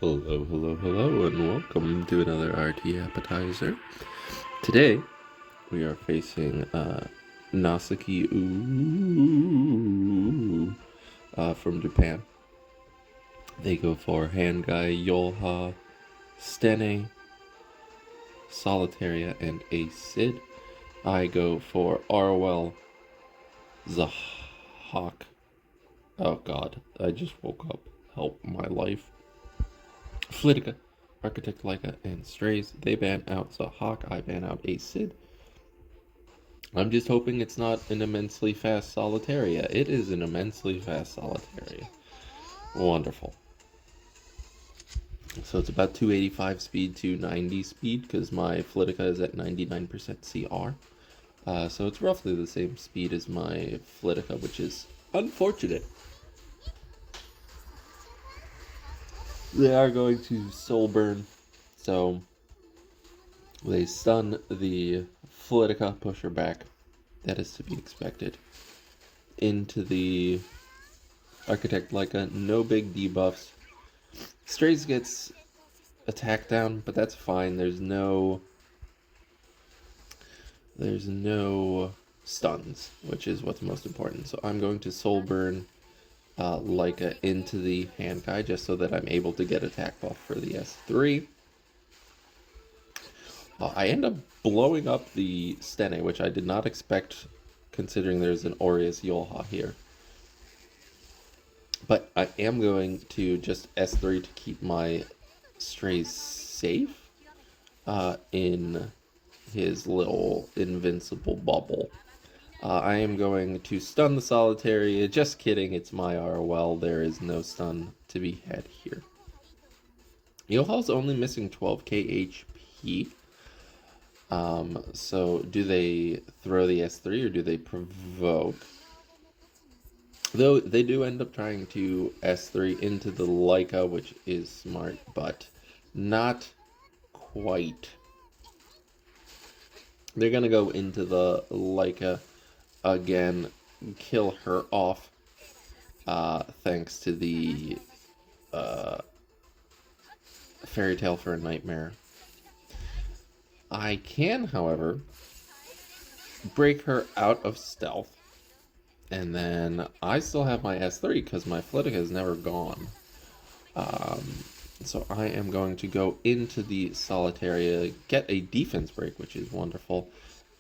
Hello, hello, hello, and welcome to another RTAppetizer. Today, we are facing Nasaki from Japan. They go for Hangai, Yolha, Stene, Solitaria, and Acid. I go for Arwell, Zahak. Oh god, I just woke up. Help my life. Flitica, Architect Leica, and Strays. They ban out Zahak, I ban out Acid. I'm just hoping it's not an immensely fast Solitaria. It is an immensely fast Solitaria. Wonderful. So it's about 285 speed to 90 speed because my Flitica is at 99% CR. So it's roughly the same speed as my Flitica, which is unfortunate. They are going to Soul Burn, so they stun the Flitica, push her back. That is to be expected. Into the Architect Leica, no big debuffs. Strays gets attack down, but that's fine. There's no stuns, which is what's most important. So I'm going to Soul Burn Leica into the hand guy just so that I'm able to get attack buff for the S3. I end up blowing up the Stene, which I did not expect considering there's an Aureus Yolha here. But I am going to just S3 to keep my Strays safe in his little invincible bubble. I am going to stun the Solitaria. Just kidding, it's my ROL. There is no stun to be had here. Yolha's only missing 12k HP. So do they throw the S3 or do they provoke? Though they do end up trying to S3 into the Leica, which is smart, but not quite. They're gonna go into the Leica again, kill her off, thanks to the Fairy Tale for a Nightmare. I can, however, break her out of stealth, and then I still have my S3 because my Flitica is never gone. So I am going to go into the Solitaria, get a defense break, which is wonderful,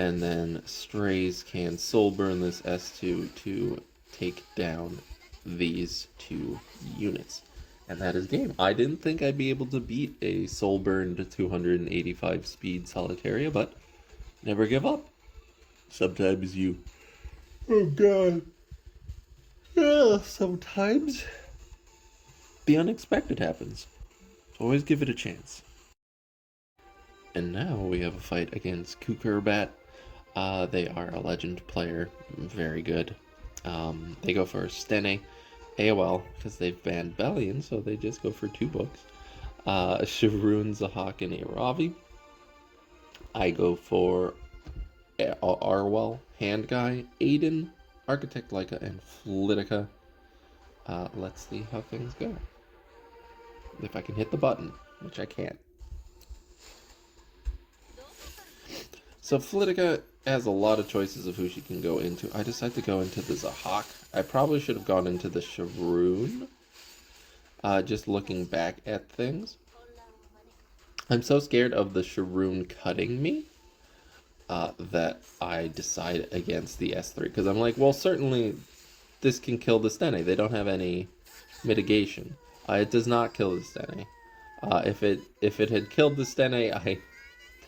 and then Strays can Soul Burn this S2 to take down these two units. And that is game. I didn't think I'd be able to beat a Soul Burned 285 speed Solitaria, but never give up. Sometimes you... Oh god. Sometimes the unexpected happens. Always give it a chance. And now we have a fight against Kukurbat. They are a legend player. Very good. They go for Stene. AOL, because they've banned Bellion, so they just go for 2 books. Sharoon, Zahak, and Aravi. I go for Arwell, Hand Guy, Aiden, Architect Leica, and Flitica. Let's see how things go. If I can hit the button, which I can't. So Flitica has a lot of choices of who she can go into. I decided to go into the Zahak. I probably should have gone into the Sharoon. Just looking back at things. I'm so scared of the Sharoon cutting me that I decide against the S3. Because I'm like, well, certainly this can kill the Stene. They don't have any mitigation. It does not kill the Stene. If it had killed the Stene, I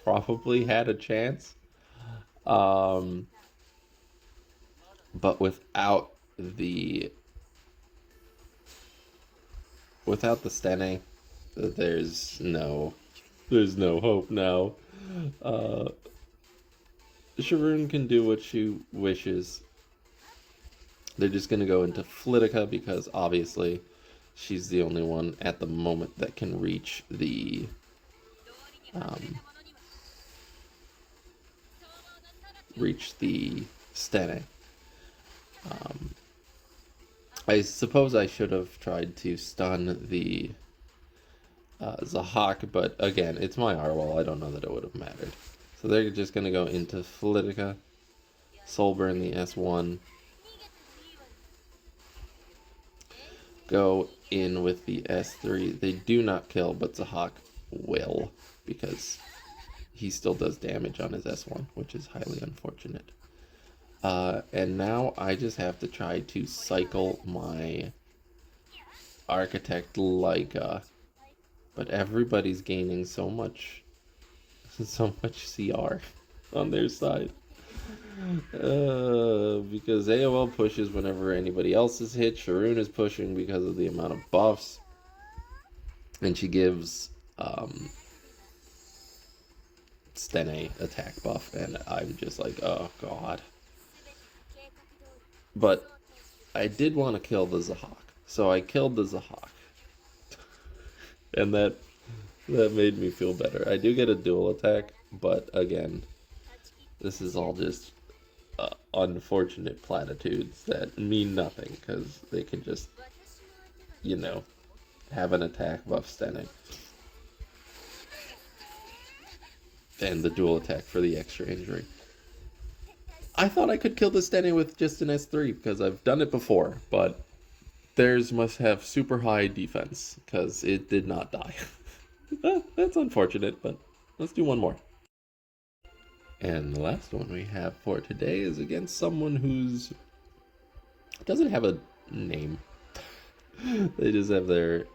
probably had a chance. But without the Stene, there's no hope now. Sharoon can do what she wishes. They're just gonna go into Flitica because obviously she's the only one at the moment that can reach the Stene. I suppose I should have tried to stun the Zahak, but again, it's my Arwal. I don't know that it would have mattered. So they're just going to go into Flitica, Soulburn the S1, go in with the S3. They do not kill, but Zahak will, because he still does damage on his S1, which is highly unfortunate. And now I just have to try to cycle my Architect Leica, but everybody's gaining so much CR on their side. Because AOL pushes whenever anybody else is hit. Sharoon is pushing because of the amount of buffs. And she gives Stene attack buff. And I'm just like, oh god. But I did want to kill the Zahak. So I killed the Zahak. And that made me feel better. I do get a dual attack, but again, this is all just unfortunate platitudes that mean nothing, because they can just, you know, have an attack buff Stene. And the dual attack for the extra injury. I thought I could kill the Stene with just an S3, because I've done it before, but theirs must have super high defense, because it did not die. That's unfortunate, but let's do one more. And the last one we have for today is against someone who's doesn't have a name. They just have their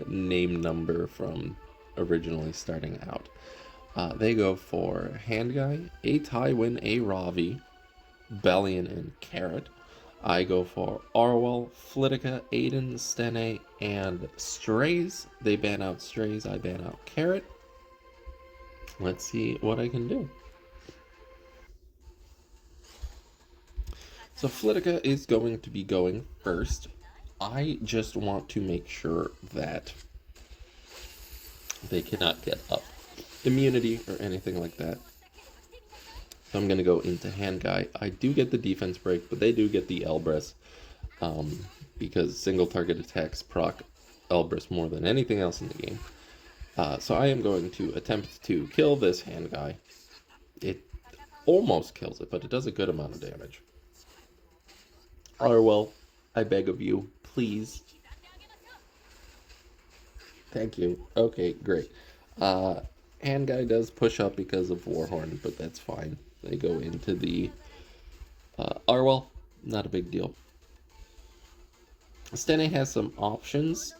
name number from originally starting out. They go for Handguy, a Tywin, a Ravi, Bellion, and Carrot. I go for Arwell, Flitica, Aiden, Stene, and Strays. They ban out Strays, I ban out Carrot. Let's see what I can do. So Flitica is going to be going first. I just want to make sure that they cannot get up immunity or anything like that. So I'm going to go into Handguy. I do get the defense break, but they do get the Elbrus, because single target attacks proc Elbrus more than anything else in the game. So I am going to attempt to kill this Handguy. It almost kills it, but it does a good amount of damage. Arwell, I beg of you, please. Thank you. Okay, great. Handguy does push up because of Warhorn, but that's fine. They go into the Arwell, not a big deal. Stene has some options,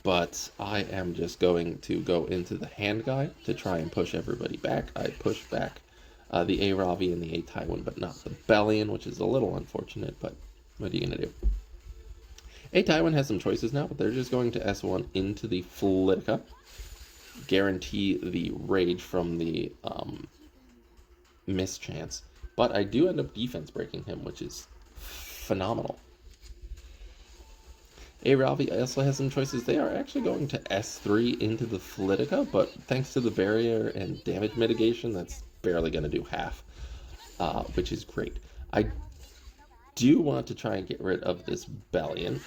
but I am just going to go into the Handguy to try and push everybody back. I push back the A-Ravi and the A-Tywin, but not the Bellion, which is a little unfortunate, but what are you going to do? A-Tywin has some choices now, but they're just going to S1 into the Flitica. Guarantee the rage from the mischance. But I do end up defense breaking him, which is phenomenal. A-Ravi also has some choices. They are actually going to S3 into the Flitica, but thanks to the barrier and damage mitigation, that's barely going to do half, which is great. I do want to try and get rid of this Bellion,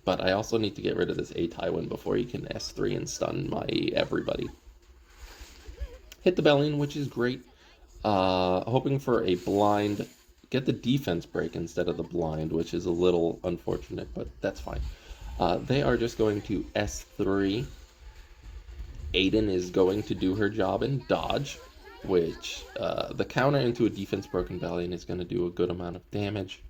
but I also need to get rid of this A-Tywin before he can S3 and stun my everybody. Hit the Bellion, which is great. Hoping for a blind. Get the defense break instead of the blind, which is a little unfortunate, but that's fine. They are just going to S3. Aiden is going to do her job and dodge, which the counter into a defense broken Bellion is going to do a good amount of damage.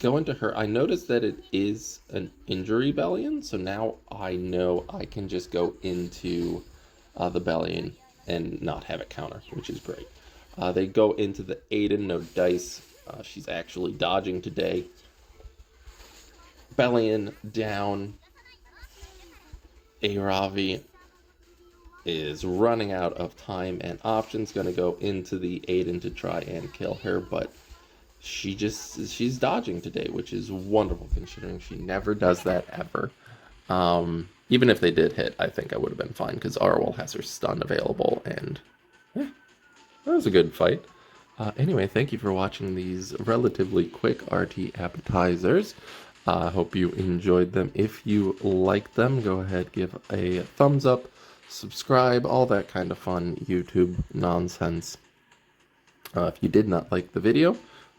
Go into her. I noticed that it is an injury Bellion, so now I know I can just go into the Bellion and not have it counter, which is great. They go into the Aiden, no dice. She's actually dodging today. Bellion down. A-Ravi is running out of time and options. Going to go into the Aiden to try and kill her, but she's dodging today, which is wonderful considering she never does that ever. Even if they did hit, I think I would have been fine because Arwell has her stun available, and yeah, that was a good fight. Anyway, thank you for watching these relatively quick RT appetizers. I hope you enjoyed them. If you liked them, go ahead, give a thumbs up, subscribe, all that kind of fun YouTube nonsense. If you did not like the video,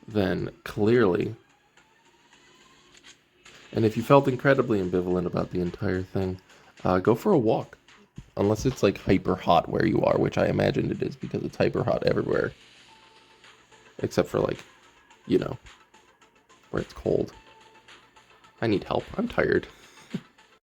then clearly, and if you felt incredibly ambivalent about the entire thing, go for a walk. Unless it's like hyper hot where you are, which I imagine it is because it's hyper hot everywhere. Except for like, you know, where it's cold. I need help. I'm tired.